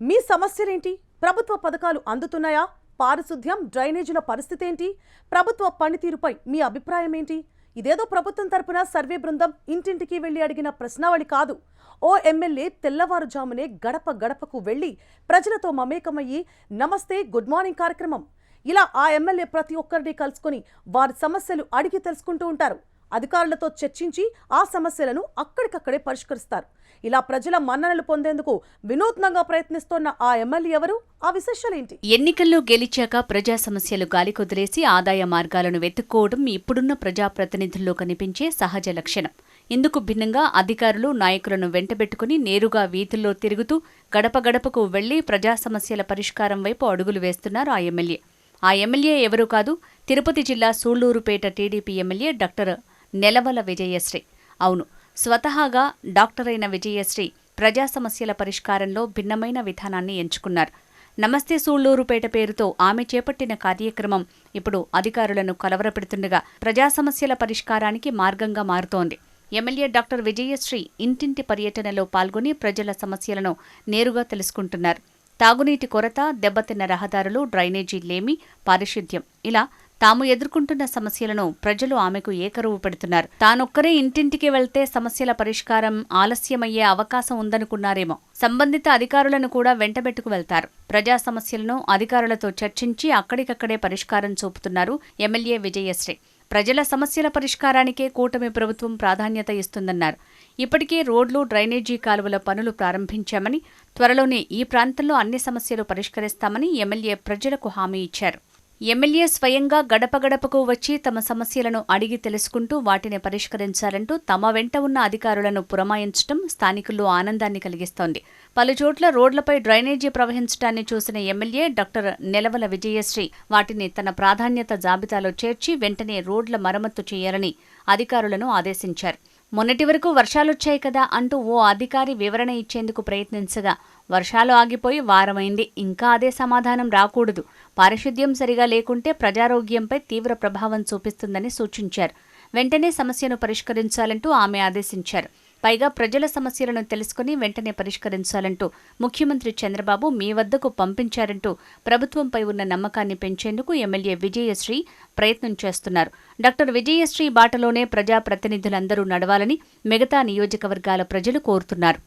మీ సమస్యలేంటి? ప్రభుత్వ పథకాలు అందుతున్నాయా? పారిశుద్ధ్యం, డ్రైనేజీల పరిస్థితి ఏంటి? ప్రభుత్వ పనితీరుపై మీ అభిప్రాయం ఏంటి? ఇదేదో ప్రభుత్వం తరపున సర్వే బృందం ఇంటింటికి వెళ్లి అడిగిన ప్రశ్నావళి కాదు. ఓ ఎమ్మెల్యే తెల్లవారుజామునే గడప గడపకు వెళ్లి ప్రజలతో మమేకమయ్యి నమస్తే, గుడ్ మార్నింగ్ కార్యక్రమం. ఇలా ఆ ఎమ్మెల్యే ప్రతి ఒక్కరిని కలుసుకొని వారి సమస్యలు అడిగి తెలుసుకుంటూ ఉంటారు. అధికారులతో చర్చించి ఆ సమస్యలను అక్కడికక్కడే పరిష్కరిస్తారు. ఇలా ప్రజల మన్ననలు పొందేందుకు వినూత్నంగా ప్రయత్నిస్తోన్న ఆ ఎమ్మెల్యే ఎవరు? ఆ విశేషాలేంటి? ఎన్నికల్లో గెలిచాక ప్రజా సమస్యలు గాలికొదిలేసి ఆదాయ మార్గాలను వెతుక్కోవడం ఇప్పుడున్న ప్రజాప్రతినిధుల్లో కనిపించే సహజ లక్షణం. ఇందుకు భిన్నంగా అధికారులు, నాయకులను వెంటబెట్టుకుని నేరుగా వీధుల్లో తిరుగుతూ గడప గడపకు వెళ్లి ప్రజా సమస్యల పరిష్కారం వైపు అడుగులు వేస్తున్నారు ఆ ఎమ్మెల్యే. ఆ ఎమ్మెల్యే ఎవరూ కాదు, తిరుపతి జిల్లా Sullurupeta TDP MLA doctor Nelavala Vijayasri. అవును, స్వతహాగా డాక్టర్ అయిన విజయశ్రీ ప్రజా సమస్యల పరిష్కారంలో భిన్నమైన విధానాన్ని ఎంచుకున్నారు. నమస్తే సూళ్లూరుపేట పేరుతో ఆమె చేపట్టిన కార్యక్రమం ఇప్పుడు అధికారులను కలవరపెడుతుండగా ప్రజా సమస్యల పరిష్కారానికి మార్గంగా మారుతోంది. ఎమ్మెల్యే డాక్టర్ విజయశ్రీ ఇంటింటి పర్యటనలో పాల్గొని ప్రజల సమస్యలను నేరుగా తెలుసుకుంటున్నారు. తాగునీటి కొరత, దెబ్బతిన్న రహదారులు, డ్రైనేజీ లేమి, పారిశుద్ధ్యం ఇలా తాము ఎదుర్కొంటున్న సమస్యలను ప్రజలు ఆమెకు ఏకరువు పెడుతున్నారు. తానొక్కరే ఇంటింటికి వెళ్తే సమస్యల పరిష్కారం ఆలస్యమయ్యే అవకాశం ఉందనుకున్నారేమో. సంబంధిత అధికారులను కూడా వెంటబెట్టుకు వెళ్తారు. ప్రజా సమస్యలను అధికారులతో చర్చించి అక్కడికక్కడే పరిష్కారం చూపుతున్నారు ఎమ్మెల్యే విజయశ్రీ. ప్రజల సమస్యల పరిష్కారానికే కూటమి ప్రభుత్వం ప్రాధాన్యత ఇస్తుందన్నారు. ఇప్పటికే రోడ్లు, డ్రైనేజీ కాలువల పనులు ప్రారంభించామని, త్వరలోనే ఈ ప్రాంతంలో అన్ని సమస్యలు పరిష్కరిస్తామని ఎమ్మెల్యే ప్రజలకు హామీ ఇచ్చారు. ఎమ్మెల్యే స్వయంగా గడప గడపకు వచ్చి తమ సమస్యలను అడిగి తెలుసుకుంటూ వాటిని పరిష్కరించాలంటూ తమ వెంట ఉన్న అధికారులను పురమాయించడం స్థానికుల్లో ఆనందాన్ని కలిగిస్తోంది. పలుచోట్ల రోడ్లపై డ్రైనేజీ ప్రవహించడాన్ని చూసిన ఎమ్మెల్యే డాక్టర్ నెలవల విజయశ్రీ వాటిని తన ప్రాధాన్యత జాబితాలో చేర్చి వెంటనే రోడ్ల మరమ్మతు చేయాలని అధికారులను ఆదేశించారు. మొన్నటి వరకు వర్షాలొచ్చాయి కదా అంటూ ఓ అధికారి వివరణ ఇచ్చేందుకు ప్రయత్నించగా వర్షాలు ఆగిపోయి వారమైంది, ఇంకా అదే సమాధానం రాకూడదు, పారిశుద్ధ్యం సరిగా లేకుంటే ప్రజారోగ్యంపై తీవ్ర ప్రభావం చూపిస్తుందని సూచించారు. వెంటనే సమస్యను పరిష్కరించాలంటూ ఆమె ఆదేశించారు. పైగా ప్రజల సమస్యలను తెలుసుకుని వెంటనే పరిష్కరించాలంటూ ముఖ్యమంత్రి చంద్రబాబు మీ వద్దకు పంపించారంటూ ప్రభుత్వంపై ఉన్న నమ్మకాన్ని పెంచేందుకు ఎమ్మెల్యే విజయశ్రీ ప్రయత్నం చేస్తున్నారు. డాక్టర్ విజయశ్రీ బాటలోనే ప్రజాప్రతినిధులందరూ నడవాలని మిగతా నియోజకవర్గాల ప్రజలు కోరుతున్నారు.